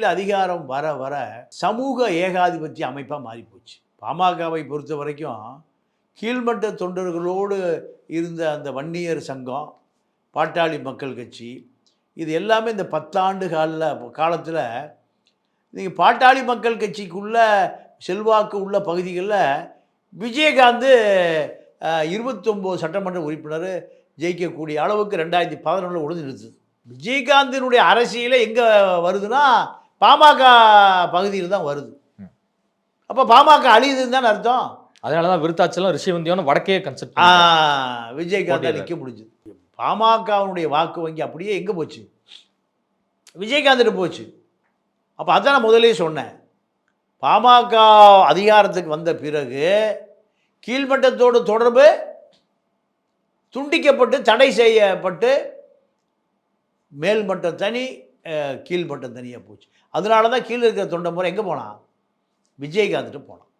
கையில் அதிகாரம் வர வர சமூக ஏகாதிபத்திய அமைப்பாக மாறிப்போச்சு. பாமகவை பொறுத்த வரைக்கும் கீழ்மட்ட தொண்டர்களோடு இருந்த அந்த வன்னியர் சங்கம், பாட்டாளி மக்கள் கட்சி, இது எல்லாமே இந்த 10 ஆண்டு காலத்தில் நீங்கள் பாட்டாளி மக்கள் கட்சிக்குள்ள செல்வாக்கு உள்ள பகுதிகளில் விஜயகாந்த் 29 சட்டமன்ற உறுப்பினர் ஜெயிக்கக்கூடிய அளவுக்கு 2011 உடனே நிறுத்துது. விஜயகாந்தினுடைய அரசியலே எங்கே வருதுன்னா பாமக பகுதியில் தான் வருது. அப்போ பாமக அழியுதுன்னு தான் அர்த்தம். அதனால தான் விருத்தாச்சலம் ரிஷிவந்தியோன்னு வடக்கே கன்செப்ட் விஜயகாந்த் நிற்க முடிஞ்சுது. பாமகவுடைய வாக்கு வங்கி அப்படியே எங்கே போச்சு? விஜயகாந்த் போச்சு. அப்போ அதான் நான் முதலே சொன்னேன், பாமக அதிகாரத்துக்கு வந்த பிறகு கீழ்மட்டத்தோடு தொடர்பு துண்டிக்கப்பட்டு தடை செய்யப்பட்டு மேல்மட்டம் தனி கீழ்மட்டம் தனியாக போச்சு. அதனால தான் கீழே இருக்கிற தொண்டை முறை எங்கே போனான்? விஜயகாந்த்கிட்ட போனான்.